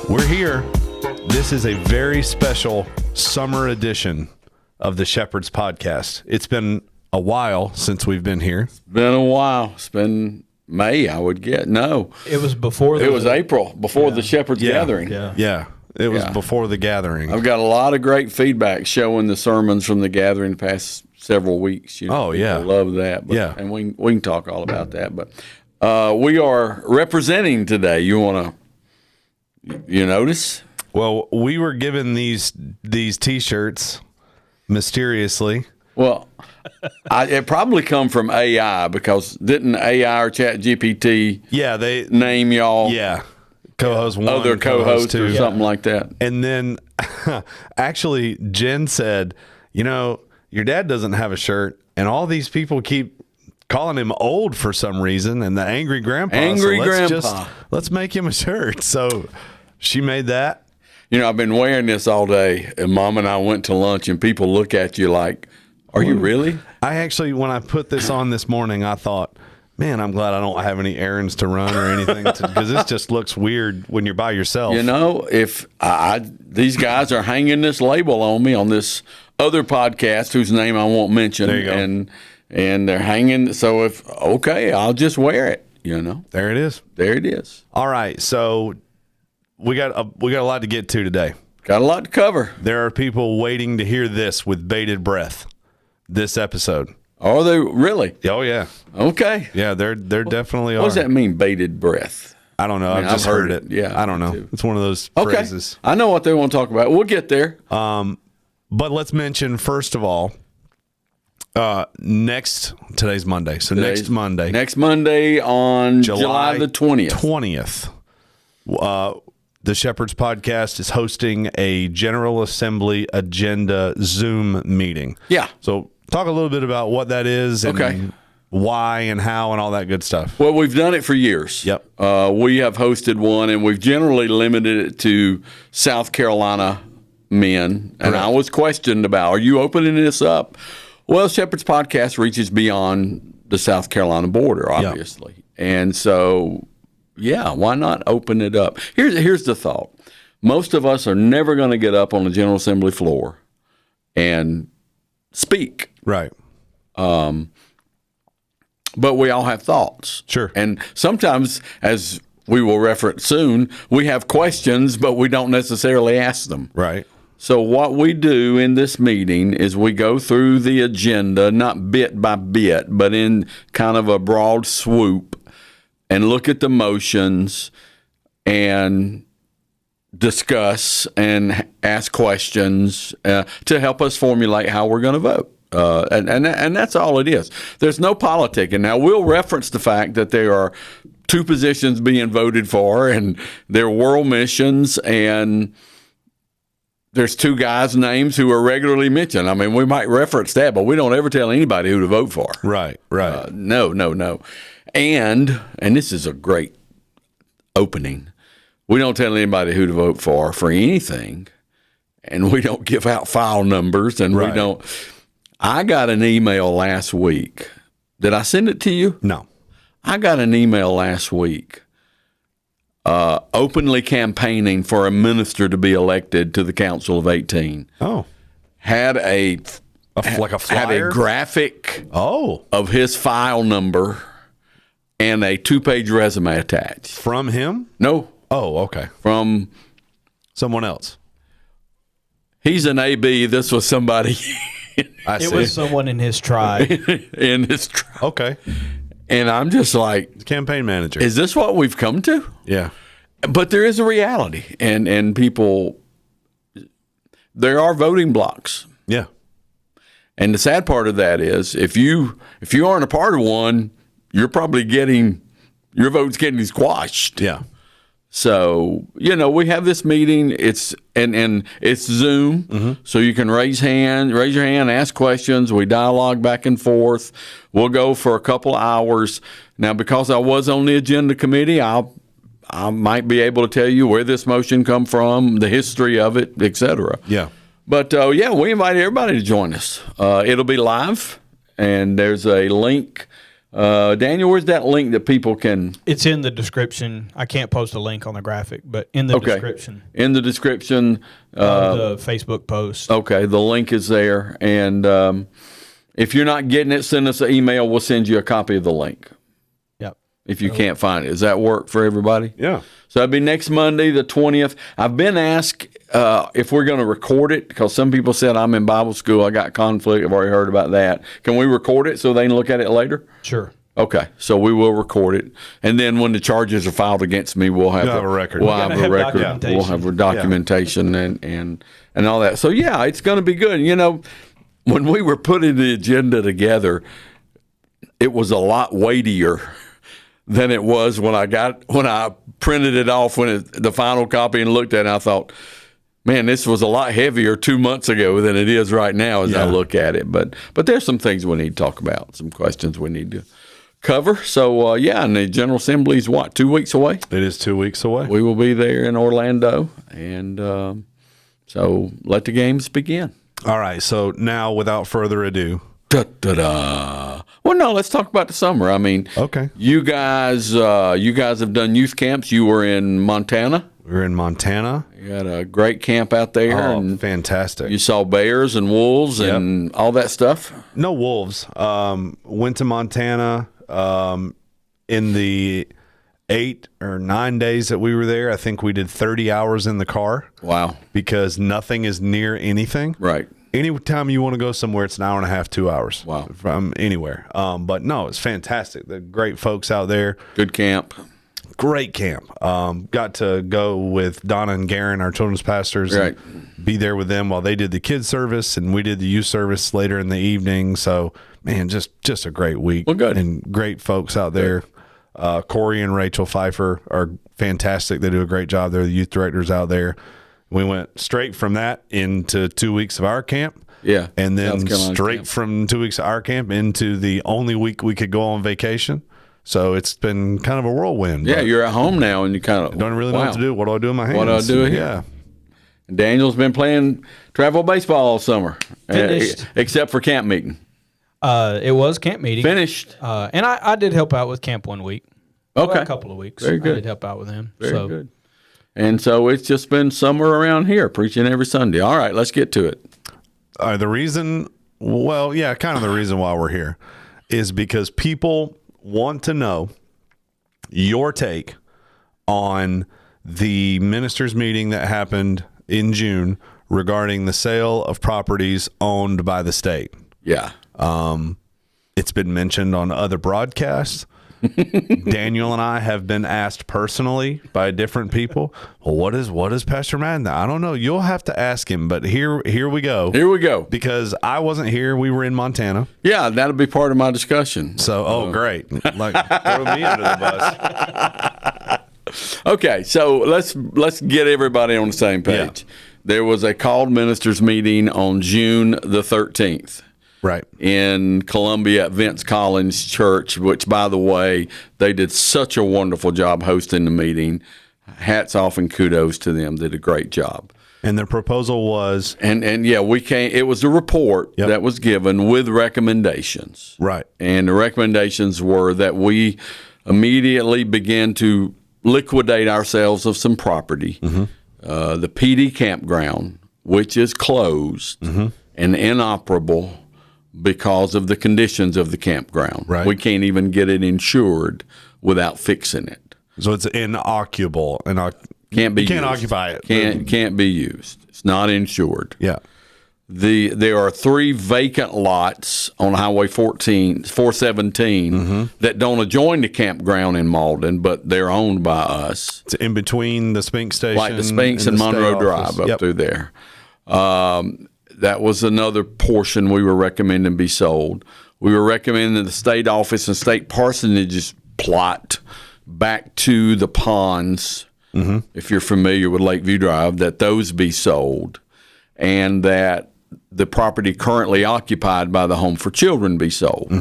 We're here. This is a very special summer edition of the Shepherd's Podcast. It's been a while since we've been here. Been a while. It's been May, I would get. No. It was before. It was April, before the Shepherd's Gathering. Yeah. It was before the gathering. I've got a lot of great feedback showing the sermons from the gathering the past several weeks. Oh, yeah. I love that. But, yeah. And we can talk all about that. But we are representing today. You want to, you notice? Well, we were given these T-shirts mysteriously. Well, it probably come from AI because didn't AI or ChatGPT they name y'all? Yeah. Co-host one, other co-host two. or something like that. And then actually Jen said, you know, your dad doesn't have a shirt and all these people keep calling him old for some reason and the angry grandpa. Let's make him a shirt. So she made that. You know, I've been wearing this all day and Mom and I went to lunch and people look at you like, are you really? I actually, when I put this on this morning, I thought, man, I'm glad I don't have any errands to run or anything because this just looks weird when you're by yourself. You know, if these guys are hanging this label on me on this other podcast whose name I won't mention, there you go. and they're hanging. So I'll just wear it. You know, there it is. There it is. All right, so we got a lot to get to today. Got a lot to cover. There are people waiting to hear this with bated breath. This episode. Are they really? Oh yeah. Okay. Yeah, they're definitely are. What does that mean, bated breath? I don't know. I've just heard it. Yeah. I don't know. Too. It's one of those phrases. I know what they want to talk about. We'll get there. But let's mention first of all, today's Monday. So next Monday. Next Monday on July the 20th. The Shepherd's Podcast is hosting a General Assembly agenda Zoom meeting. Yeah. So talk a little bit about what that is and why and how and all that good stuff. Well, we've done it for years. Yep. We have hosted one, and we've generally limited it to South Carolina men. And I was questioned about, are you opening this up? Well, Shepherd's Podcast reaches beyond the South Carolina border, obviously. Yep. And so, yeah, why not open it up? Here's the thought. Most of us are never going to get up on the General Assembly floor and speak. Right. But we all have thoughts. Sure. And sometimes, as we will reference soon, we have questions, but we don't necessarily ask them. Right. So what we do in this meeting is we go through the agenda, not bit by bit, but in kind of a broad swoop, and look at the motions and discuss and ask questions to help us formulate how we're going to vote. And that's all it is. There's no politicking. Now, we'll reference the fact that there are two positions being voted for, and they're world missions, and there's two guys' names who are regularly mentioned. I mean, we might reference that, but we don't ever tell anybody who to vote for. Right. No. And this is a great opening. We don't tell anybody who to vote for anything, and we don't give out file numbers, and we don't. I got an email last week. Did I send it to you? No. I got an email last week openly campaigning for a minister to be elected to the Council of 18. Oh. Had a flyer? Had a graphic of his file number and a 2-page resume attached. From him? No. Oh, okay. From someone else. He's an AB. This was somebody. It was someone in his tribe. Okay. And I'm just like, campaign manager. Is this what we've come to? Yeah. But there is a reality, and people, there are voting blocks. Yeah. And the sad part of that is if you aren't a part of one, you're probably your vote's getting squashed. Yeah. So, we have this meeting. It's Zoom, so you can raise your hand, ask questions. We dialogue back and forth. We'll go for a couple of hours. Now, because I was on the agenda committee, I might be able to tell you where this motion come from, the history of it, et cetera. Yeah. But, we invite everybody to join us. It'll be live, and there's a link Daniel, where's that link that people can? It's in the description. I can't post a link on the graphic, but in the description. In the description. The Facebook post. Okay, the link is there. And if you're not getting it, send us an email. We'll send you a copy of the link. Yep. If you can't find it. Does that work for everybody? Yeah. So that'd be next Monday, the 20th. I've been asked if we're going to record it because some people said I'm in Bible school. I got conflict. I've already heard about that. Can we record it so they can look at it later? Sure. Okay, so we will record it, and then when the charges are filed against me, we'll have a record. We'll have a record. Documentation. We'll have a documentation and all that. So yeah, it's going to be good. You know, when we were putting the agenda together, it was a lot weightier than it was when I printed it off the final copy and looked at it. I thought, man, this was a lot heavier 2 months ago than it is right now as I look at it. But there's some things we need to talk about, some questions we need to cover. So, and the General Assembly is what, 2 weeks away? It is 2 weeks away. We will be there in Orlando. And so let the games begin. All right. So now, without further ado. Da-da-da. Well, no, let's talk about the summer. I mean, okay. You guys have done youth camps. You were in Montana. We were in Montana. You had a great camp out there. Oh, and fantastic. You saw bears and wolves and all that stuff? No wolves. Went to Montana in the 8 or 9 days that we were there. I think we did 30 hours in the car. Wow. Because nothing is near anything. Right. Anytime you want to go somewhere, it's an hour and a half, 2 hours. Wow. From anywhere. But no, it's fantastic. They're great folks out there. Good camp. Great camp. Got to go with Donna and Garen, our children's pastors, right. and be there with them while they did the kids service, and we did the youth service later in the evening. So, man, just a great week. Well, good. And great folks out there. Corey and Rachel Pfeiffer are fantastic. They do a great job. They're the youth directors out there. We went straight from that into 2 weeks of our camp. Yeah. And then straight camp. from 2 weeks of our camp into the only week we could go on vacation. So it's been kind of a whirlwind. Yeah, you're at home now, and you kind of don't really know what to do. What do I do in my hands? What do I do here? Yeah. Daniel's been playing travel baseball all summer, except for camp meeting. It was camp meeting. Finished. And I did help out with camp 1 week. Okay. Well, a couple of weeks. Very good. I did help out with him. Very good. And so it's just been summer around here, preaching every Sunday. All right, let's get to it. The reason why we're here is because people want to know your take on the ministers' meeting that happened in June regarding the sale of properties owned by the state. Yeah. It's been mentioned on other broadcasts. Daniel and I have been asked personally by different people, well, what is Pastor Madden? I don't know. You'll have to ask him, but here we go. Here we go. Because I wasn't here. We were in Montana. Yeah, that'll be part of my discussion. So, great. Like, throw me under the bus. Okay, so let's get everybody on the same page. Yeah. There was a called ministers meeting on June the 13th. Right. In Columbia at Vince Collins Church, which, by the way, they did such a wonderful job hosting the meeting. Hats off and kudos to them. Did a great job. And their proposal was? And yeah, it was a report that was given with recommendations. Right. And the recommendations were that we immediately begin to liquidate ourselves of some property. Mm-hmm. The PD campground, which is closed and inoperable because of the conditions of the campground. Right. We can't even get it insured without fixing it. So it's inoccupable. Can't be you can't used. occupy it. Can't be used. It's not insured. Yeah. There are 3 vacant lots on Highway 417 that don't adjoin the campground in Malden, but they're owned by us. It's in between the Spink Station. Like the Spinks and Monroe Drive up through there. That was another portion we were recommending be sold. We were recommending the state office and state parsonages plot back to the ponds, if you're familiar with Lakeview Drive, that those be sold, and that the property currently occupied by the Home for Children be sold.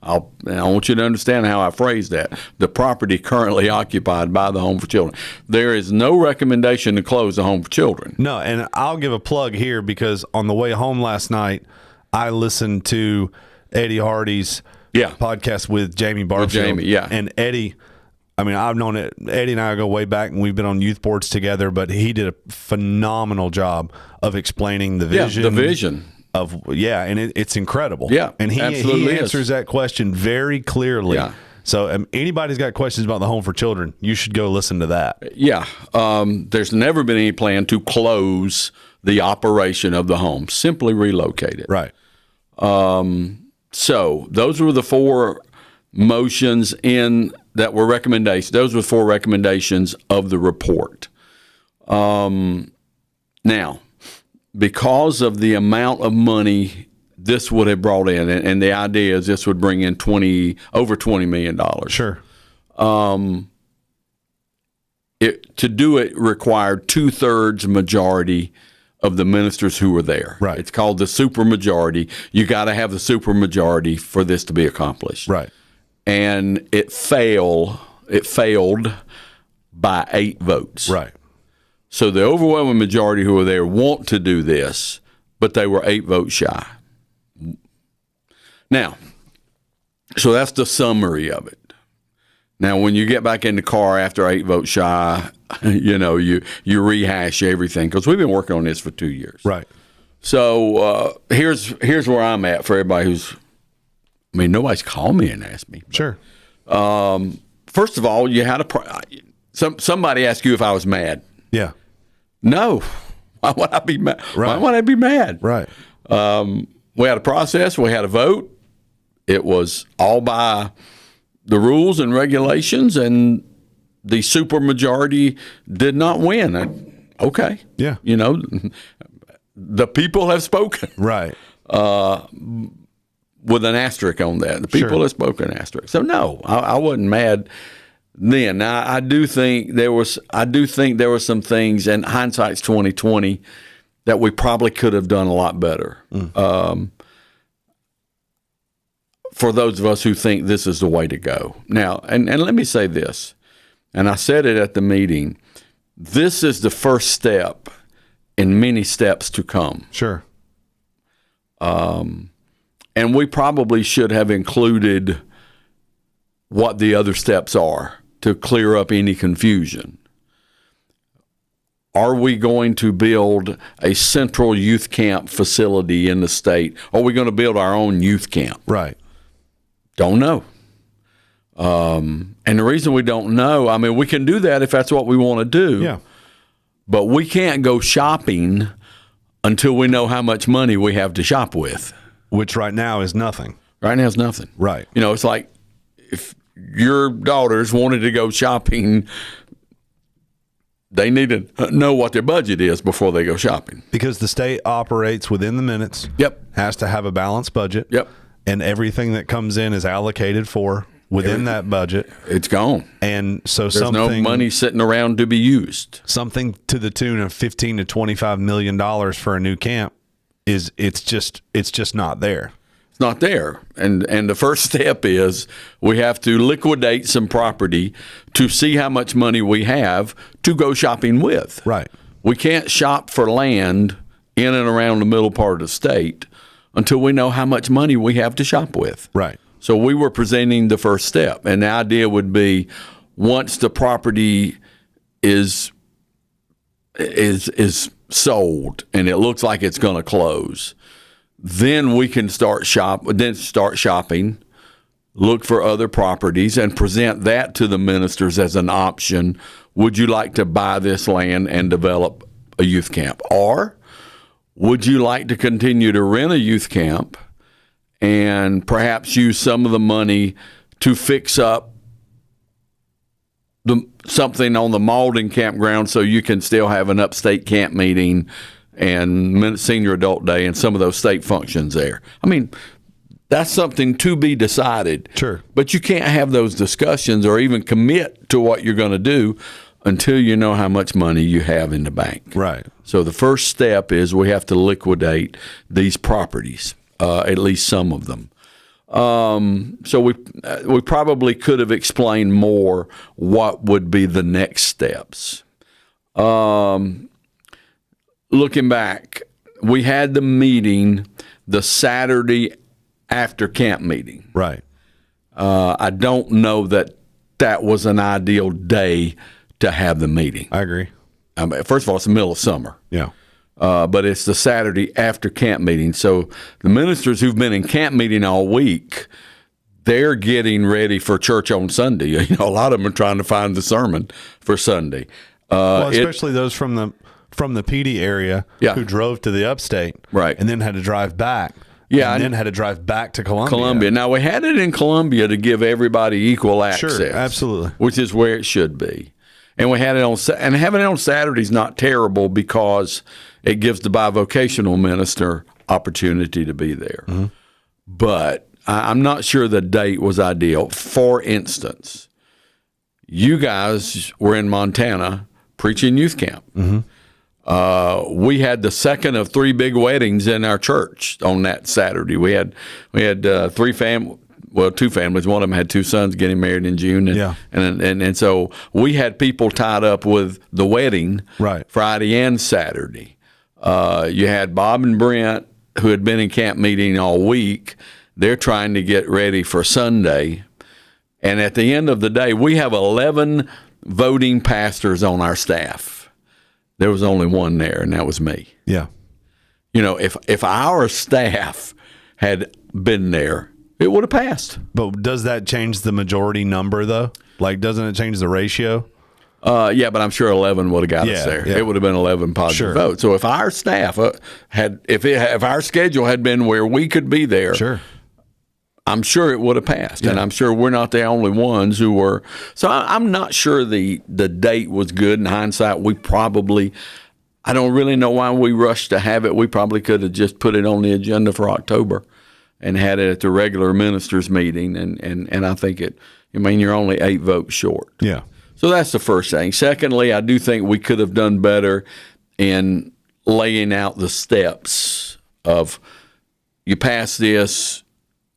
I want you to understand how I phrased that. The property currently occupied by the Home for Children. There is no recommendation to close the Home for Children. No, and I'll give a plug here because on the way home last night, I listened to Eddie Hardy's podcast with Jamie Barfield. And Eddie, I mean, I've known it. Eddie and I go way back, and we've been on youth boards together. But he did a phenomenal job of explaining the vision. The vision and it's incredible. Yeah, and he answers that question very clearly. Yeah. So anybody's got questions about the Home for Children, you should go listen to that. Yeah, there's never been any plan to close the operation of the home. Simply relocate it. Right. So those were the 4 motions that were recommendations. Those were 4 recommendations of the report. Now, because of the amount of money this would have brought in, and the idea is this would bring in over $20 million. Sure. To do it required 2/3 majority of the ministers who were there. Right. It's called the supermajority. You got to have the supermajority for this to be accomplished. Right. And it failed by 8 votes. Right. So the overwhelming majority who were there want to do this, but they were 8 votes shy. Now, so that's the summary of it. Now, when you get back in the car after 8 votes shy, you rehash everything, because we've been working on this for 2 years. Right. So here's where I'm at for everybody nobody's called me and asked me. Sure. First of all, you had somebody asked you if I was mad. Yeah. No. Why would I be mad? Right. Why would I be mad? Right. We had a process. We had a vote. It was all by the rules and regulations, and the supermajority did not win. Okay. Yeah. The people have spoken. Right. With an asterisk on that. The people have spoken asterisk. So no, I wasn't mad then. Now I do think there were some things, and hindsight's 2020, that we probably could have done a lot better. For those of us who think this is the way to go. Now, and let me say this, and I said it at the meeting, this is the first step in many steps to come. Sure. And we probably should have included what the other steps are to clear up any confusion. Are we going to build a central youth camp facility in the state? Are we going to build our own youth camp? Right. Don't know. And the reason we don't know, we can do that if that's what we want to do. Yeah. But we can't go shopping until we know how much money we have to shop with. Which right now is nothing. Right now is nothing. Right. It's like if your daughters wanted to go shopping, they need to know what their budget is before they go shopping. Because the state operates within the minutes. Yep. Has to have a balanced budget. Yep. And everything that comes in is allocated for within that budget. It's gone. And so there's no money sitting around to be used. Something to the tune of $15 to $25 million for a new camp it's just not there. It's not there. And the first step is we have to liquidate some property to see how much money we have to go shopping with. Right. We can't shop for land in and around the middle part of the state until we know how much money we have to shop with. Right. So we were presenting the first step, and the idea would be once the property is sold and it looks like it's going to close, then we can start shopping, look for other properties, and present that to the ministers as an option. Would you like to buy this land and develop a youth camp? Or would you like to continue to rent a youth camp and perhaps use some of the money to fix up something on the Malden campground so you can still have an upstate camp meeting and senior adult day and some of those state functions there? That's something to be decided. Sure. But you can't have those discussions or even commit to what you're going to do until you know how much money you have in the bank. Right. So the first step is we have to liquidate these properties, at least some of them. So we probably could have explained more what would be the next steps. Looking back, we had the meeting the Saturday after camp meeting. Right. I don't know that was an ideal day to have the meeting. I agree. I mean, first of all, it's the middle of summer. Yeah. But it's the Saturday after camp meeting. So the ministers who've been in camp meeting all week, they're getting ready for church on Sunday. You know, a lot of them are trying to find the sermon for Sunday. Well, especially those from the PD area who drove to the upstate, right, and then had to drive back. Yeah, and then had to drive back to Columbia. Now, we had it in Columbia to give everybody equal access. Sure, absolutely. Which is where it should be. And we had it and having it on Saturday is not terrible because it gives the bivocational minister opportunity to be there. Mm-hmm. But I'm not sure the date was ideal. For instance, you guys were in Montana preaching youth camp. Mm-hmm. We had the second of 3 big weddings in our church on that Saturday. We had 2 families. One of them had 2 sons getting married in June, and so we had people tied up with the wedding Friday and Saturday. You had Bob and Brent who had been in camp meeting all week. They're trying to get ready for Sunday, and at the end of the day, we have 11 voting pastors on our staff. There was only one there, and that was me. Yeah. You know, if our staff had been there, it would have passed. But does that change the majority number, though? Like, doesn't it change the ratio? Yeah, but I'm sure 11 would have got us there. Yeah. It would have been 11 positive votes. So if our staff if our schedule had been where we could be there, I'm sure it would have passed, and I'm sure we're not the only ones who were. So I'm not sure the date was good. In hindsight, I don't really know why we rushed to have it. We probably could have just put it on the agenda for October and had it at the regular ministers' meeting, and I think you're only 8 votes short. Yeah. So that's the first thing. Secondly, I do think we could have done better in laying out the steps of you pass this.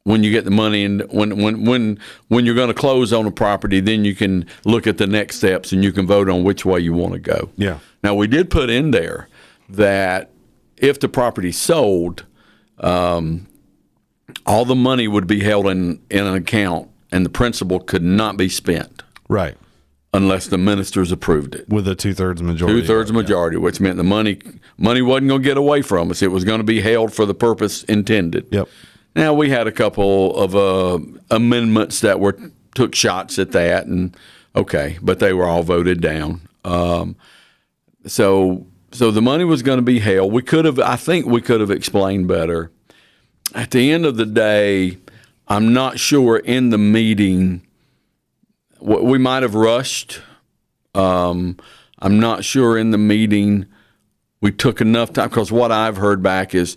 When you get the money and when you're going to close on a property, then you can look at the next steps and you can vote on which way you want to go. Yeah. Now, we did put in there that if the property sold, all the money would be held in an account and the principal could not be spent. Right. Unless the ministers approved it. With a 2/3 majority. 2/3 majority, which meant the money wasn't going to get away from us. It was going to be held for the purpose intended. Yep. Now, we had a couple of amendments that took shots at that, and but they were all voted down. So the money was going to be held. I think we could have explained better. At the end of the day, I'm not sure in the meeting we might have rushed. I'm not sure in the meeting we took enough time, because what I've heard back is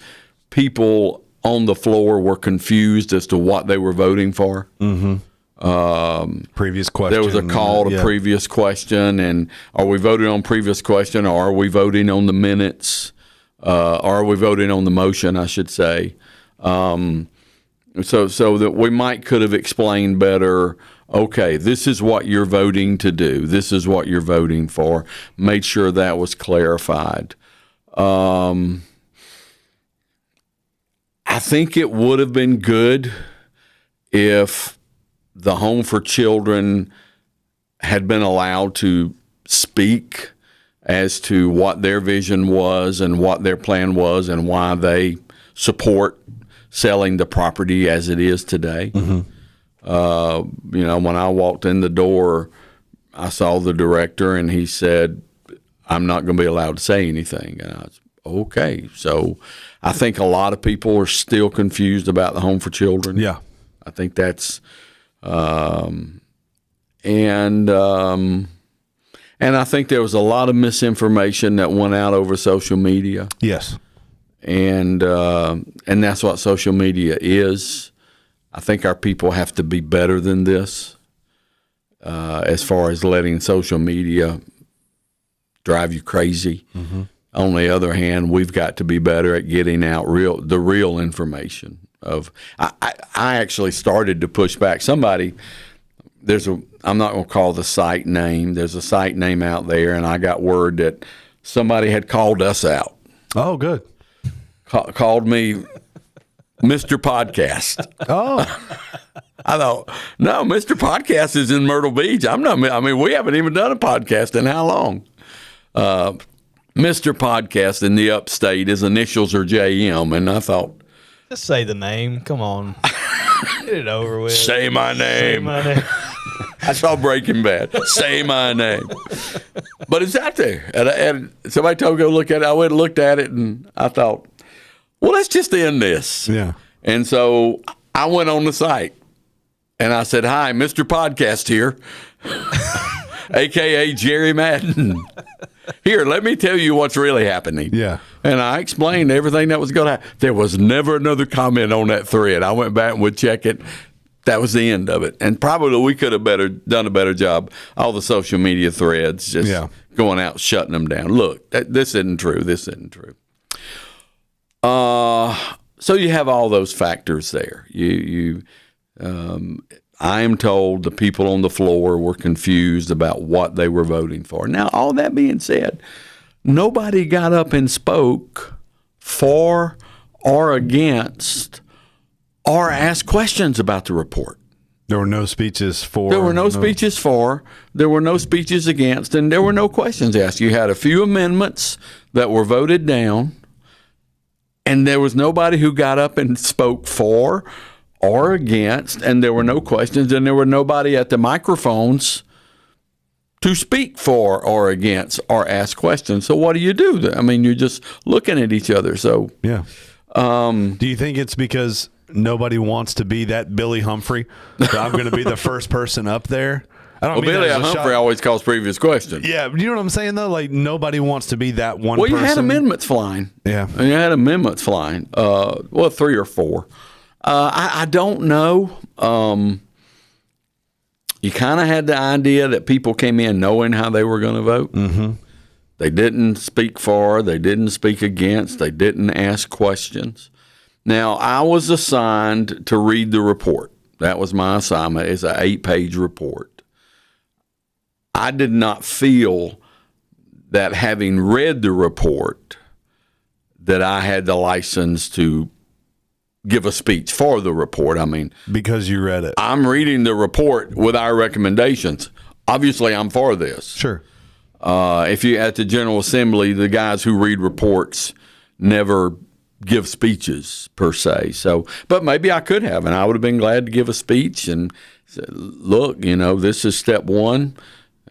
people on the floor were confused as to what they were voting for. Mm-hmm. Previous question. There was a call to previous question, and are we voting on previous question, or are we voting on the minutes? Or are we voting on the motion, I should say? So that we could have explained better, okay, this is what you're voting to do. This is what you're voting for. Made sure that was clarified. I think it would have been good if the Home for Children had been allowed to speak as to what their vision was and what their plan was and why they support selling the property as it is today. Mm-hmm. When I walked in the door, I saw the director and he said, I'm not going to be allowed to say anything. And I was, okay. So I think a lot of people are still confused about the Home for Children. Yeah. I think that's, and I think there was a lot of misinformation that went out over social media. Yes. And that's what social media is. I think our people have to be better than this, as far as letting social media drive you crazy. Mm-hmm. On the other hand, we've got to be better at getting out the real information. I actually started to push back. I'm not going to call the site name. There's a site name out there, and I got word that somebody had called us out. Oh, good. Called me Mr. Podcast. Oh. I thought, no, Mr. Podcast is in Myrtle Beach. I mean, we haven't even done a podcast in how long? Mr. Podcast in the upstate, his initials are JM, and I thought, just say the name. Come on. Get it over with. Say my name. Say my name. I saw Breaking Bad. Say my name. But it's out there. And somebody told me to go look at it. I went and looked at it, and I thought, well, let's just end this. Yeah. And so I went on the site, and I said, hi, Mr. Podcast here, a.k.a. Jerry Madden. Here, let me tell you what's really happening. Yeah. And I explained everything that was going to happen. There was never another comment on that thread. I went back and would check it. That was the end of it. And probably we could have done a better job. All the social media threads just going out, shutting them down. Look, this isn't true. This isn't true. So you have all those factors there. I am told the people on the floor were confused about what they were voting for. Now, all that being said, nobody got up and spoke for or against or asked questions about the report. There were no speeches for. There were no speeches for. There were no speeches against, and there were no questions asked. You had a few amendments that were voted down, and there was nobody who got up and spoke for or against, and there were no questions, and there were nobody at the microphones to speak for or against or ask questions. So what do you do? I mean, you're just looking at each other. So yeah. Do you think it's because nobody wants to be that Billy Humphrey? So I'm going to be the first person up there. I don't mean Billy Humphrey always calls previous questions. Yeah, you know what I'm saying though? Like nobody wants to be that one. Well, person. You had amendments flying. Yeah, you had amendments flying. 3 or 4. I don't know. You kind of had the idea that people came in knowing how they were going to vote. Mm-hmm. They didn't speak for, they didn't speak against, they didn't ask questions. Now, I was assigned to read the report. That was my assignment. It's an 8-page report. I did not feel that having read the report that I had the license to give a speech for the report. I mean, because you read it. I'm reading the report with our recommendations. Obviously, I'm for this. Sure. If you at the General Assembly, the guys who read reports never give speeches per se. So, but maybe I could have, and I would have been glad to give a speech and say, look, this is step 1,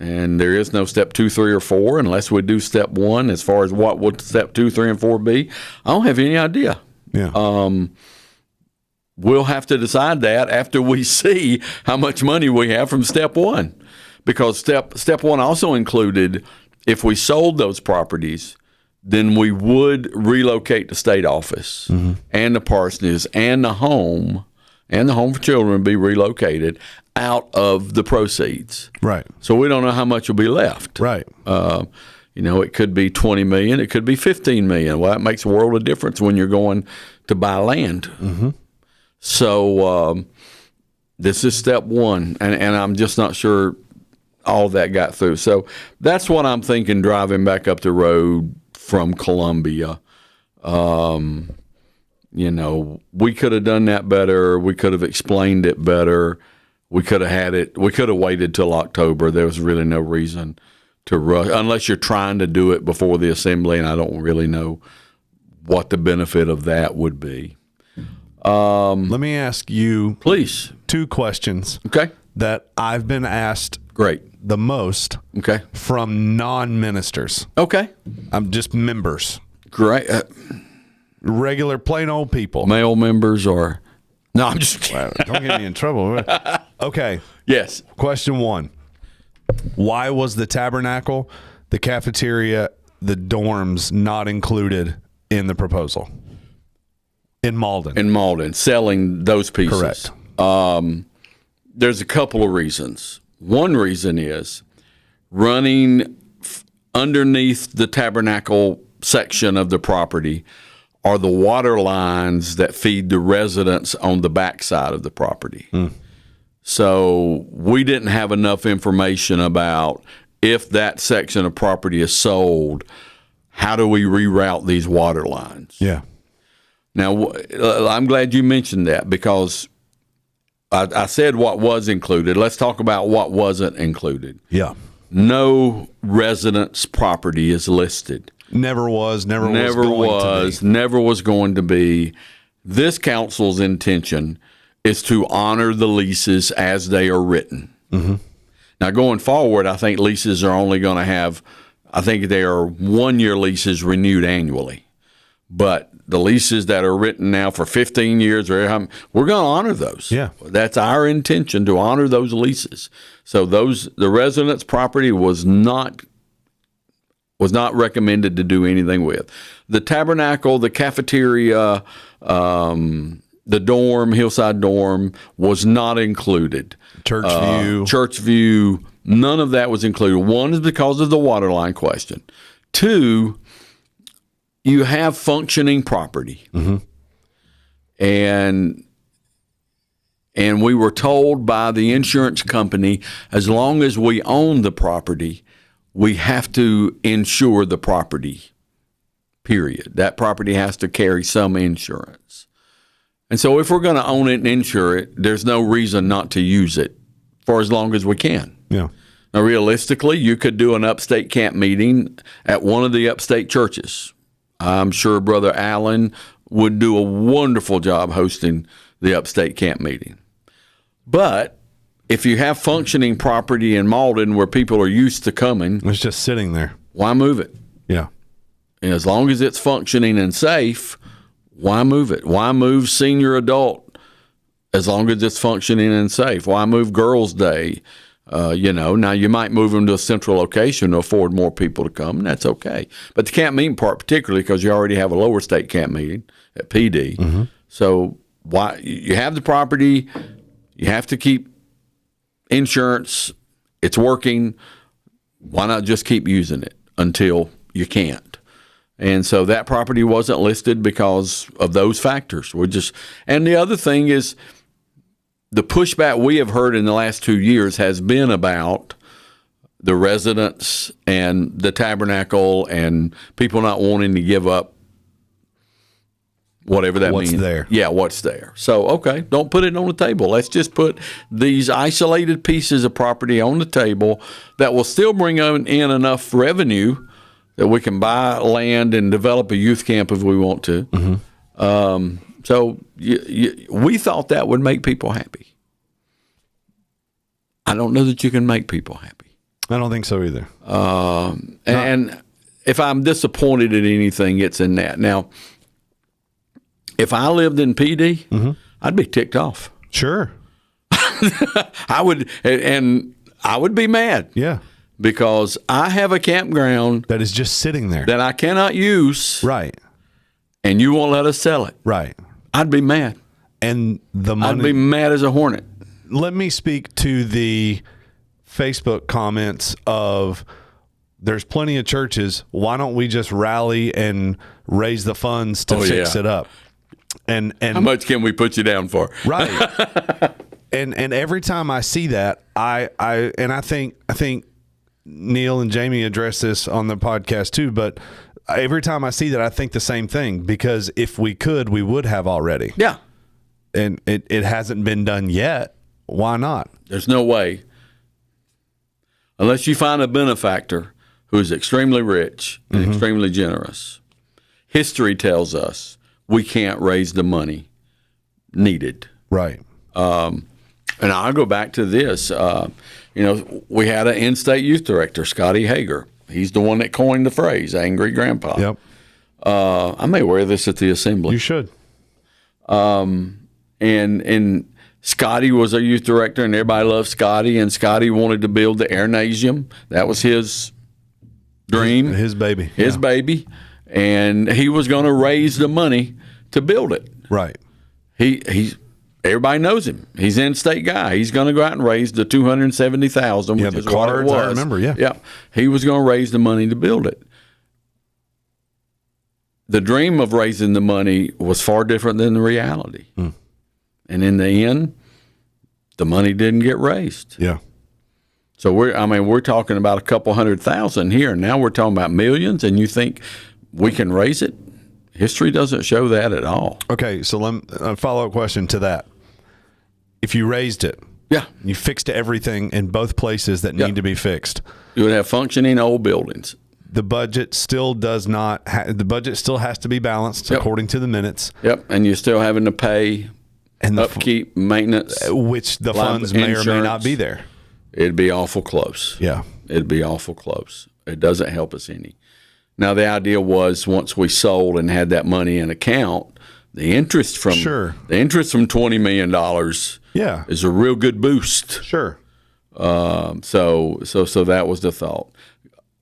and there is no step 2, 3, or 4 unless we do step 1. As far as what would step 2, 3, and 4 be, I don't have any idea. Yeah. We'll have to decide that after we see how much money we have from step 1. Because step 1 also included if we sold those properties, then we would relocate the state office and the parsonage and the home for children would be relocated out of the proceeds. Right. So we don't know how much will be left. Right. It could be $20 million, it could be $15 million. Well, that makes a world of difference when you're going to buy land. Mm-hmm. So this is step 1, and I'm just not sure all that got through. So that's what I'm thinking driving back up the road from Columbia. We could have done that better. We could have explained it better. We could have waited till October. There was really no reason to rush, unless you're trying to do it before the assembly, and I don't really know what the benefit of that would be. Let me ask you, please, 2 questions. Okay. That I've been asked. Great. The most. Okay. From non-ministers. Okay. I'm just members. Great. Regular, plain old people. Male members or no? I'm just kidding. Don't get me in trouble. Okay. Yes. Question 1. Why was the tabernacle, the cafeteria, the dorms not included in the proposal? In Malden. Selling those pieces. Correct. There's a couple of reasons. One reason is running underneath the tabernacle section of the property are the water lines that feed the residents on the backside of the property. So we didn't have enough information about if that section of property is sold, how do we reroute these water lines? Yeah. Now, I'm glad you mentioned that because I said what was included. Let's talk about what wasn't included. Yeah. No residence property is listed. Never was going to be. This council's intention is to honor the leases as they are written. Mm-hmm. Now, going forward, I think leases are only going to have, I think they are 1-year leases renewed annually. But the leases that are written now for 15 years, we're going to honor those. Yeah. That's our intention, to honor those leases. So the residence property was not recommended to do anything with. The tabernacle, the cafeteria, the dorm, Hillside dorm, was not included. Church view, none of that was included. One is because of the water line question. Two, you have functioning property. Mm-hmm. And we were told by the insurance company, as long as we own the property, we have to insure the property, period. That property has to carry some insurance. And so if we're going to own it and insure it, there's no reason not to use it for as long as we can. Yeah. Now, realistically, you could do an upstate camp meeting at one of the upstate churches. I'm sure Brother Allen would do a wonderful job hosting the upstate camp meeting. But if you have functioning property in Malden where people are used to coming, it's just sitting there. Why move it? Yeah. And as long as it's functioning and safe, why move it? Why move senior adult as long as it's functioning and safe? Why move Girls' Day? Now you might move them to a central location to afford more people to come, and that's okay. But the camp meeting part, particularly because you already have a lower state camp meeting at PD. Mm-hmm. So why you have the property, you have to keep insurance. It's working. Why not just keep using it until you can't? And so that property wasn't listed because of those factors. And the other thing is, the pushback we have heard in the last 2 years has been about the residents and the tabernacle and people not wanting to give up whatever that means. What's there. Yeah, what's there. So, okay, don't put it on the table. Let's just put these isolated pieces of property on the table that will still bring in enough revenue that we can buy land and develop a youth camp if we want to. Mm-hmm. So we thought that would make people happy. I don't know that you can make people happy. I don't think so either. And if I'm disappointed at anything, it's in that. Now, if I lived in PD, mm-hmm. I'd be ticked off. Sure. I would be mad. Yeah. Because I have a campground that is just sitting there that I cannot use. Right. And you won't let us sell it. Right. I'd be mad. And the money, I'd be mad as a hornet. Let me speak to the Facebook comments of, there's plenty of churches. Why don't we just rally and raise the funds to fix it up? And how much can we put you down for? Right. and every time I see that, I think Neil and Jamie addressed this on the podcast too, but every time I see that, I think the same thing, because if we could, we would have already. Yeah. And it hasn't been done yet. Why not? There's no way. Unless you find a benefactor who is extremely rich and mm-hmm. extremely generous. History tells us we can't raise the money needed. Right. And I'll go back to this. We had an in-state youth director, Scotty Hager. He's the one that coined the phrase, angry grandpa. Yep. I may wear this at the assembly. You should. And Scotty was a youth director, and everybody loved Scotty, and Scotty wanted to build the Airnasium. That was his dream. His baby. His baby. And he was going to raise the money to build it. Right. Everybody knows him. He's an in-state guy. He's going to go out and raise the $270,000, which is what it was. I remember, yeah. Yeah. He was going to raise the money to build it. The dream of raising the money was far different than the reality. Hmm. And in the end, the money didn't get raised. Yeah. So we're talking about a couple $100,000 here, and now we're talking about millions, and you think we can raise it? History doesn't show that at all. Okay, so a follow-up question to that. if you raised it, Yeah. you fixed everything in both places that need to be fixed, You would have functioning old buildings. the budget still does not. The budget still has to be balanced according to the minutes. Yep. And you're still having to pay And upkeep, maintenance, which the funds may or may not be there. It'd be awful close. Yeah. It'd be awful close. It doesn't help us any. Now, the idea was once we sold and had that money in account, the interest from $20 million is a real good boost. Sure. So that was the thought.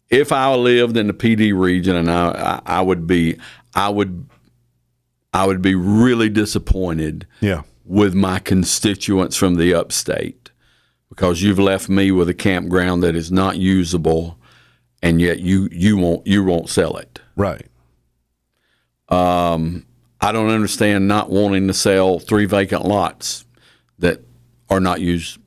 If I lived in the PD region, and I would be really disappointed with my constituents from the upstate, because you've left me with a campground that is not usable, and yet you won't sell it. Right. I don't understand not wanting to sell 3 vacant lots that are not used.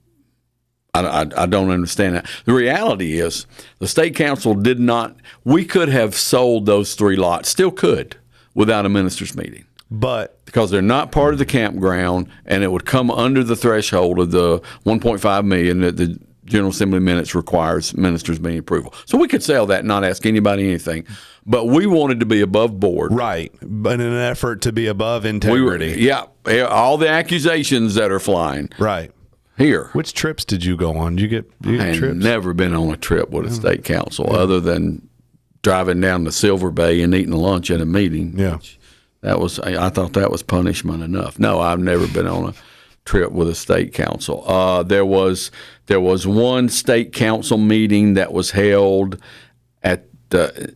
I don't understand that. The reality is the state council did not. We could have sold those 3 lots, still could, without a ministers' meeting. But because they're not part of the campground, and it would come under the threshold of the $1.5 million that the General Assembly minutes requires ministers' meeting approval. So we could sell that and not ask anybody anything. But we wanted to be above board. Right. But in an effort to be above integrity. All the accusations that are flying. Right. Here. Which trips did you go on? Did you get trips? I've never been on a trip with a state council other than driving down to Silver Bay and eating lunch at a meeting. Yeah. I thought that was punishment enough. No, I've never been on a trip with a state council. There was one state council meeting that was held at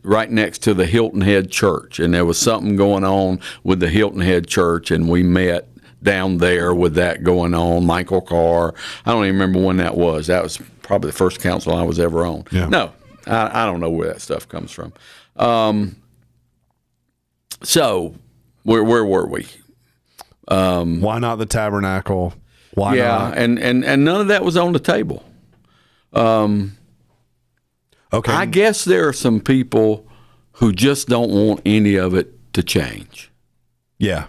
right next to the Hilton Head Church, and there was something going on with the Hilton Head Church, and we met down there with that going on. Michael Carr, I don't even remember when that was. That was probably the first council I was ever on. Yeah. No, I don't know where that stuff comes from. So where were we? Why not the tabernacle? Why not? and none of that was on the table. Okay. I guess there are some people who just don't want any of it to change. Yeah.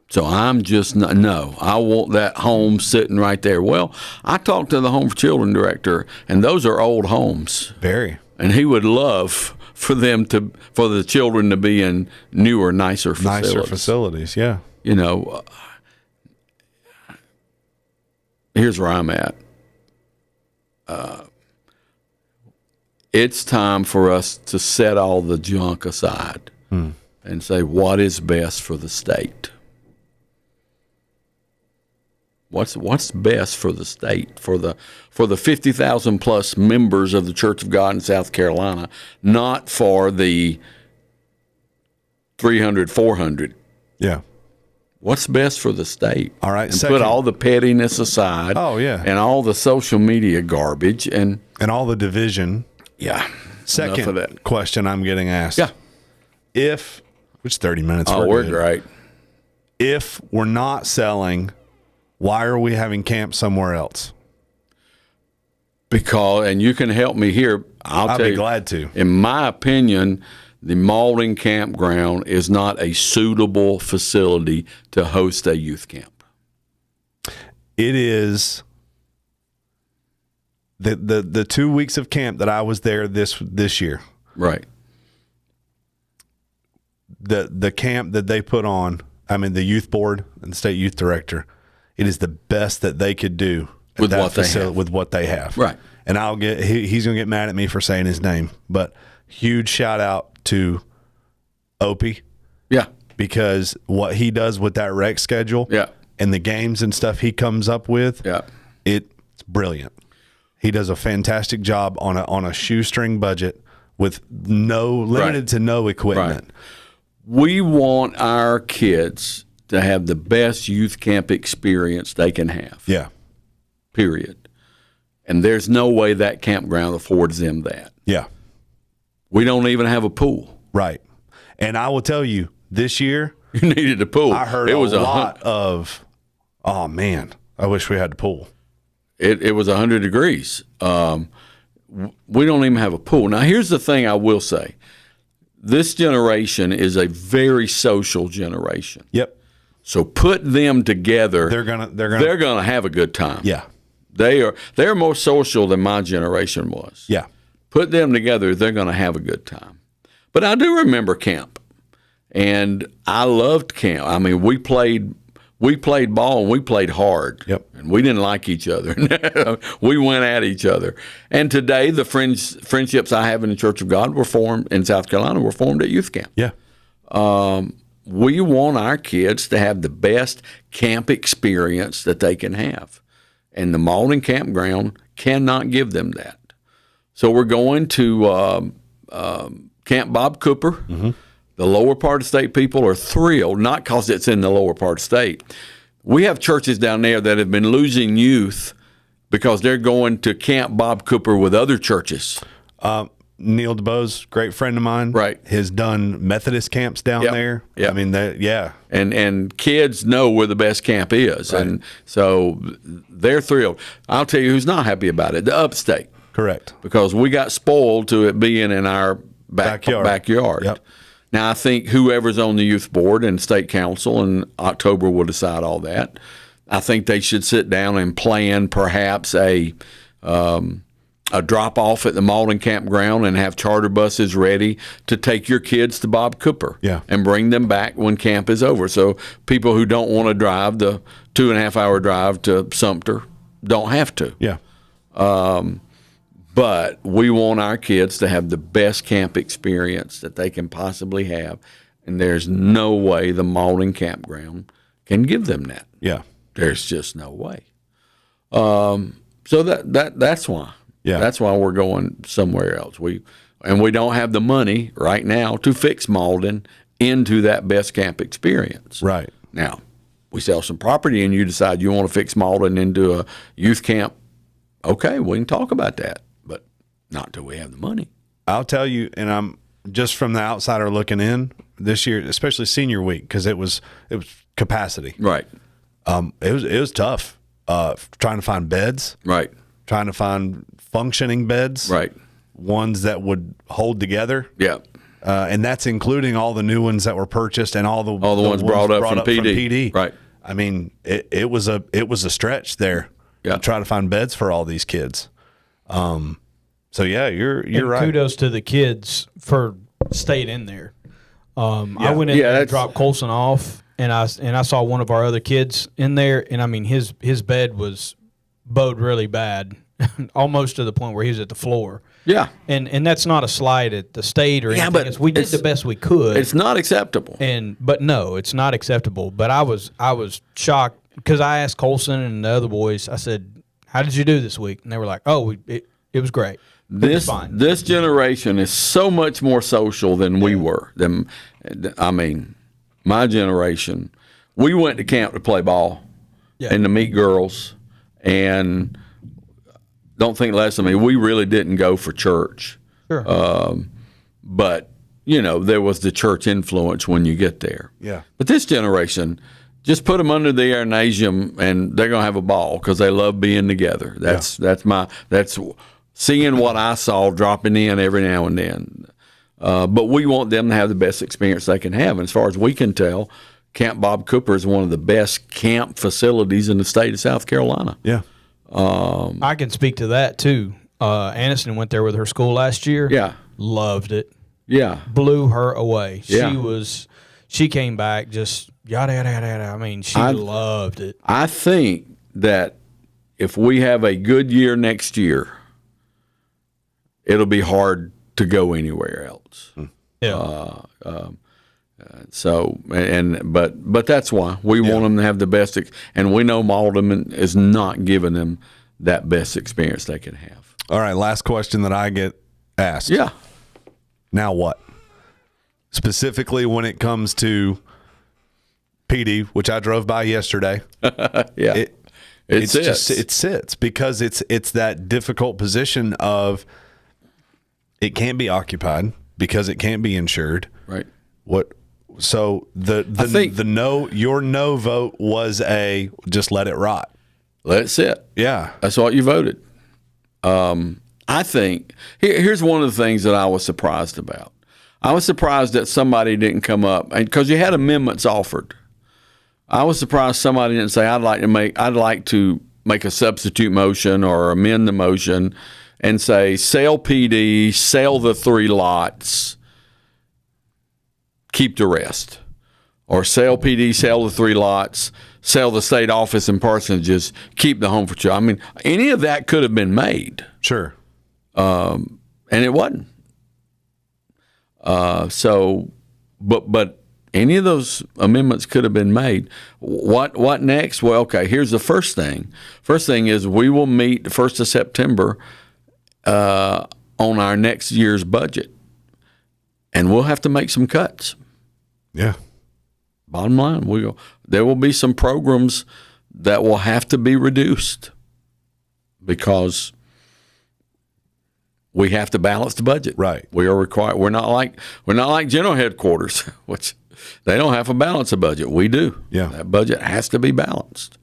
So I'm just not, no, I want that home sitting right there. Well, I talked to the Home for Children director, and those are old homes. Very. And he would love for the children to be in newer, nicer facilities. Nicer facilities, yeah. You know, here's where I'm at. It's time for us to set all the junk aside and say what is best for the state. What's best for the state, for the 50,000 plus members of the Church of God in South Carolina, not for the 300, 400. Yeah. What's best for the state? All right. And put all the pettiness aside. Oh, yeah. And all the social media garbage and all the division. Yeah. Second question I'm getting asked. Yeah. Which 30 minutes? We're great. If we're not selling, why are we having camp somewhere else? Because, and you can help me here. I'll be glad to. In my opinion, the Malden campground is not a suitable facility to host a youth camp. It is. The 2 weeks of camp that I was there this year. Right. The camp that they put on, I mean the youth board and the state youth director, it is the best that they could do with what they have. Right. And he's going to get mad at me for saying his name, but huge shout out to Opie. Yeah. Because what he does with that rec schedule and the games and stuff he comes up with, it's brilliant. He does a fantastic job on a shoestring budget with limited to no equipment. Right. We want our kids to have the best youth camp experience they can have. Yeah. Period. And there's no way that campground affords them that. Yeah. We don't even have a pool. Right. And I will tell you, this year you needed a pool. I heard a lot of, oh man, I wish we had the pool. It was 100 degrees. We don't even have a pool. Now, here's the thing I will say. This generation is a very social generation. Yep. So put them together. They're gonna have a good time. Yeah. They're more social than my generation was. Yeah. Put them together, they're gonna have a good time. But I do remember camp, and I loved camp. I mean, we played ball and we played hard. Yep. And we didn't like each other. We went at each other. And today, the friendships I have in the Church of God were formed in South Carolina were formed at youth camp. Yeah. We want our kids to have the best camp experience that they can have. And the Malden Campground cannot give them that. So we're going to Camp Bob Cooper. Mm-hmm. The lower part of state people are thrilled, not because it's in the lower part of state. We have churches down there that have been losing youth because they're going to Camp Bob Cooper with other churches. Neil DeBose, great friend of mine, right, has done Methodist camps down there. Yep. I mean, and kids know where the best camp is, right. And so they're thrilled. I'll tell you who's not happy about it: the upstate. Correct, because we got spoiled to it being in our backyard. Yep. Now I think whoever's on the youth board and state council in October will decide all that. I think they should sit down and plan perhaps a drop off at the Malden Campground and have charter buses ready to take your kids to Bob Cooper, and bring them back when camp is over. So people who don't want to drive the 2.5 hour drive to Sumter don't have to. Yeah. But we want our kids to have the best camp experience that they can possibly have, and there's no way the Malden Campground can give them that. Yeah. There's just no way. So that's why. Yeah. That's why we're going somewhere else. We don't have the money right now to fix Malden into that best camp experience. Right. Now, we sell some property and you decide you want to fix Malden into a youth camp. Okay, we can talk about that, but not until we have the money. I'll tell you, and I'm just from the outsider looking in this year, especially senior week, because it was capacity. Right. It was tough trying to find beds. Right. Trying to find functioning beds, right? Ones that would hold together, yeah. And that's including all the new ones that were purchased and all the ones brought up from PD. Right. I mean, it was a stretch there, to try to find beds for all these kids. So yeah, you're right. Kudos to the kids for staying in there. I went in there and dropped Colson off, and I saw one of our other kids in there, and I mean his bed was bowed really bad, almost to the point where he was at the floor. Yeah, and that's not a slight at the state or anything. But we did the best we could. It's not acceptable. But no, it's not acceptable. But I was shocked because I asked Colson and the other boys. I said, "How did you do this week?" And they were like, "Oh, it was great. This generation is so much more social than we were. I mean, my generation, we went to camp to play ball and to meet girls." And don't think less of me. We really didn't go for church. Sure. But, there was the church influence when you get there. Yeah. But this generation, just put them under the airnasium and they're going to have a ball because they love being together. That's seeing what I saw dropping in every now and then. But we want them to have the best experience they can have. And as far as we can tell, Camp Bob Cooper is one of the best camp facilities in the state of South Carolina. Yeah. I can speak to that, too. Aniston went there with her school last year. Yeah. Loved it. Yeah. Blew her away. Yeah. She came back just yada, yada, yada, yada. I mean, she loved it. I think that if we have a good year next year, it'll be hard to go anywhere else. Yeah. But that's why we want them to have the best, and we know Malden is not giving them that best experience they can have. All right, last question that I get asked. Yeah. Now what? Specifically when it comes to PD, which I drove by yesterday. Yeah. It sits because it's that difficult position of it can't be occupied because it can't be insured. Right. So your no vote was just let it rot. Let it sit. Yeah. That's what you voted. I think here's one of the things that I was surprised about. I was surprised that somebody didn't come up because you had amendments offered. I was surprised somebody didn't say I'd like to make a substitute motion or amend the motion and say sell PD, sell the 3 lots, keep the rest. Or sell PD, sell the 3 lots, sell the state office and parsonages, keep the home for children. I mean, any of that could have been made. Sure. And it wasn't. But any of those amendments could have been made. What next? Well, okay, here's the first thing. First thing is we will meet the 1st of September on our next year's budget. And we'll have to make some cuts. Yeah. Bottom line, there will be some programs that will have to be reduced because we have to balance the budget. Right. We are required. We're not like general headquarters, which they don't have to balance a budget. We do. Yeah. That budget has to be balanced.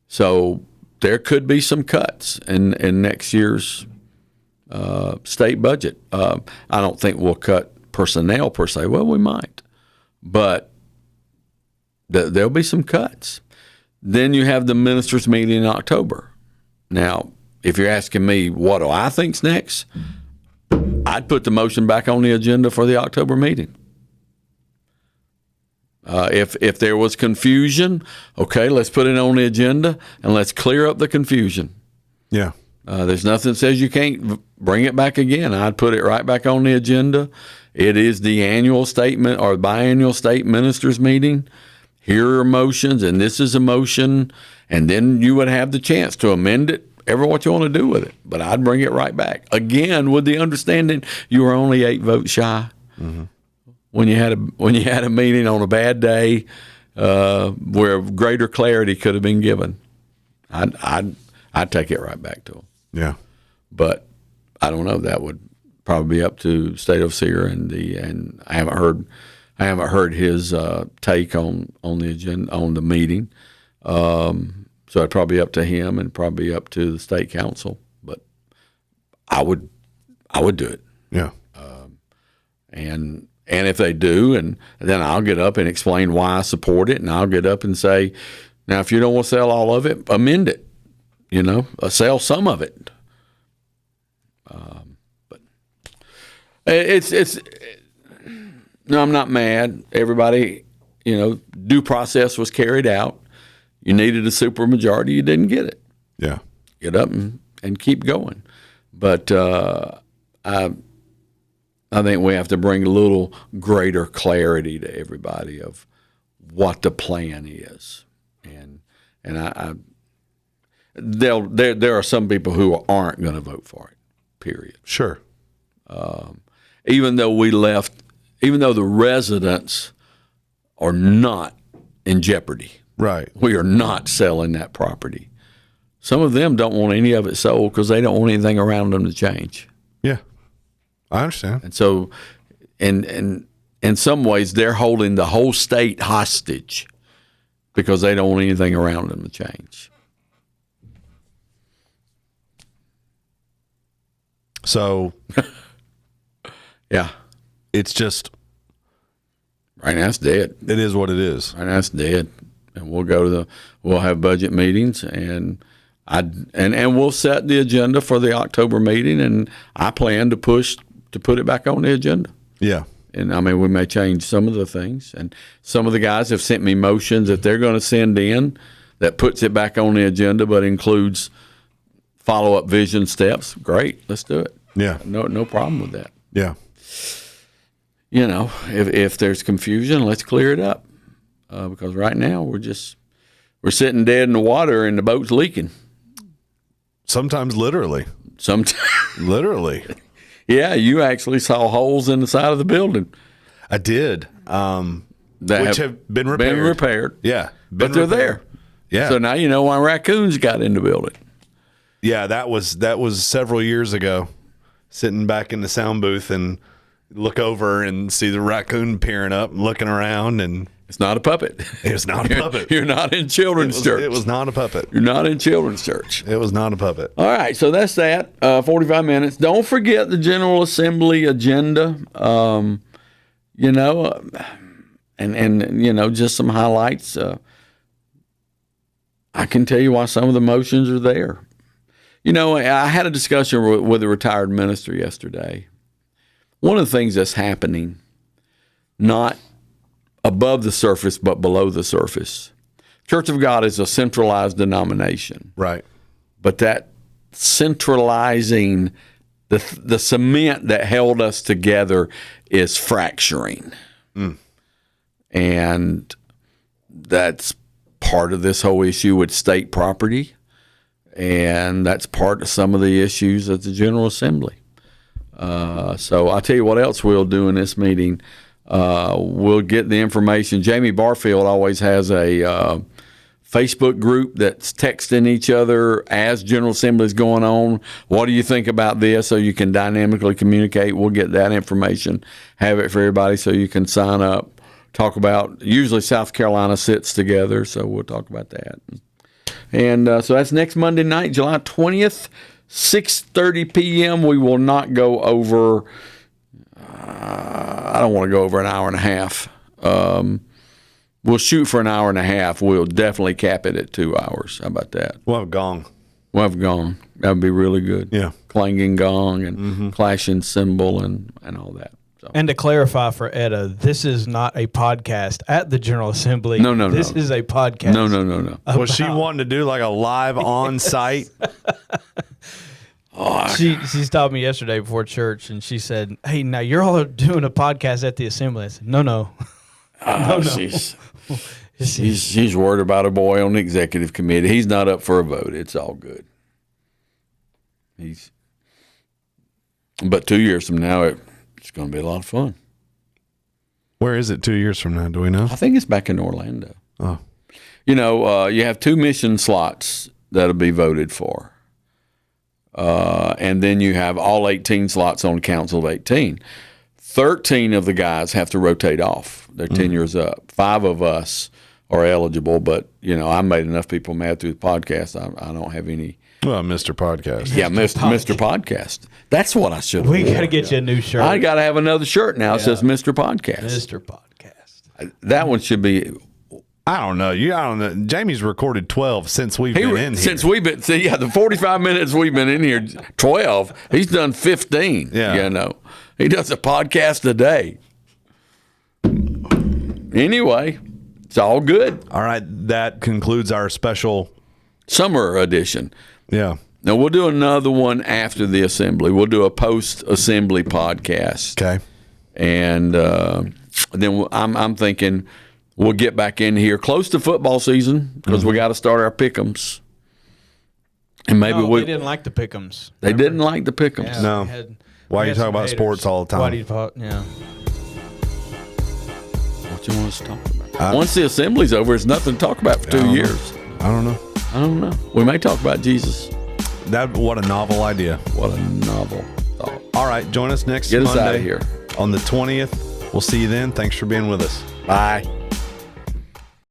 So there could be some cuts in next year's state budget. I don't think we'll cut personnel per se. Well, we might, but there'll be some cuts. Then you have the ministers' meeting in October. Now, if you're asking me what do I think's next, I'd put the motion back on the agenda for the October meeting. If there was confusion, okay, let's put it on the agenda and let's clear up the confusion. Yeah. There's nothing that says you can't bring it back again. I'd put it right back on the agenda. It is the annual statement or biannual state ministers meeting. Here are motions, and this is a motion, and then you would have the chance to amend it, ever what you want to do with it. But I'd bring it right back. Again, with the understanding you were only 8 votes shy. Mm-hmm. When you had a meeting on a bad day where greater clarity could have been given, I'd take it right back to them. Yeah. But I don't know. That would probably be up to State Overseer and I haven't heard his take on the agenda on the meeting. So it'd probably be up to him and probably up to the state council. But I would do it. Yeah. And if they do, and then I'll get up and explain why I support it, and I'll get up and say, now if you don't want to sell all of it, amend it. Sell some of it. But it's no, I'm not mad. Everybody, due process was carried out. You needed a supermajority. You didn't get it. Yeah. Get up and keep going. But I think we have to bring a little greater clarity to everybody of what the plan is. And there are some people who aren't going to vote for it, period. Sure. Even though the residents are not in jeopardy. Right. We are not selling that property. Some of them don't want any of it sold because they don't want anything around them to change. Yeah. I understand. And so in some ways they're holding the whole state hostage because they don't want anything around them to change. So yeah. It's just right now it's dead. It is what it is. Right now it's dead. And we'll have budget meetings and we'll set the agenda for the October meeting, and I plan to push to put it back on the agenda. Yeah. And I mean, we may change some of the things, and some of the guys have sent me motions that they're going to send in that puts it back on the agenda, but includes follow-up vision steps. Great, let's do it. Yeah. No problem with that. Yeah. If there's confusion, let's clear it up. Because right now we're sitting dead in the water and the boat's leaking. Sometimes literally. Literally. Yeah, you actually saw holes in the side of the building. I did. Which have been repaired. Yeah. But they're there. Yeah. So now you know why raccoons got in the building. Yeah, that was several years ago, sitting back in the sound booth and look over and see the raccoon peering up and looking around, and it's not a puppet. It's not a puppet. You're not in children's church. It was not a puppet. You're not in children's church. It was not a puppet. All right, so that's that. 45 minutes. Don't forget the General Assembly agenda. And just some highlights. I can tell you why some of the motions are there. I had a discussion with a retired minister yesterday. One of the things that's happening, not above the surface, but below the surface. Church of God is a centralized denomination. Right. But that centralizing, the cement that held us together is fracturing. And that's part of this whole issue with state property. And that's part of some of the issues at the General Assembly. So I'll tell you what else we'll do in this meeting. We'll get the information. Jamie Barfield always has a Facebook group that's texting each other as General Assembly is going on. What do you think about this? So you can dynamically communicate. We'll get that information, have it for everybody so you can sign up, talk about. Usually South Carolina sits together, so we'll talk about that. And so that's next Monday night, July 20th, 6:30 p.m. We will not go over, I don't want to go over an hour and a half. We'll shoot for an hour and a half. We'll definitely cap it at 2 hours. How about that? We'll have gong. We'll have gong. That would be really good. Yeah. Clanging gong and clashing cymbal and all that. So. And to clarify for Etta, this is not a podcast at the General Assembly. No. This is a podcast. No. Was she wanting to do like a live on-site? She stopped me yesterday before church, and she said, "Hey, now you're all doing a podcast at the assembly." I said, "No." No. She's worried about a boy on the executive committee. He's not up for a vote. It's all good. But 2 years from now, it's going to be a lot of fun. Where is it 2 years from now? Do we know? I think it's back in Orlando. Oh. You have 2 mission slots that'll be voted for. And then you have all 18 slots on Council of 18. 13 of the guys have to rotate off. Their tenure's up. 5 of us are eligible, but, I made enough people mad through the podcast. I don't have any. Well, Mr. Podcast. Yeah, Mr. Podcast. That's what I should have. We got to get you a new shirt. I got to have another shirt now. It says Mr. Podcast. Mr. Podcast. That one should be. I don't know. I don't know. Jamie's recorded 12 since we've been in here. Since we've been, the 45 minutes we've been in here, 12. He's done 15. Yeah. He does a podcast a day. Anyway, it's all good. All right. That concludes our special summer edition. Yeah. Now, we'll do another one after the assembly. We'll do a post-assembly podcast. Okay. And then I'm thinking we'll get back in here close to football season because we got to start our pick'ems. And maybe they didn't like the pick'ems. They didn't like the pick'ems. Yeah, no. Why are you talking about sports all the time? Why do you talk? Yeah. What you want us to talk about? Once the assembly's over, there's nothing to talk about for 2 years. I don't know. We may talk about Jesus. What a novel idea. What a novel thought. All right. Join us next Get Monday. us out of here. On the 20th. We'll see you then. Thanks for being with us. Bye.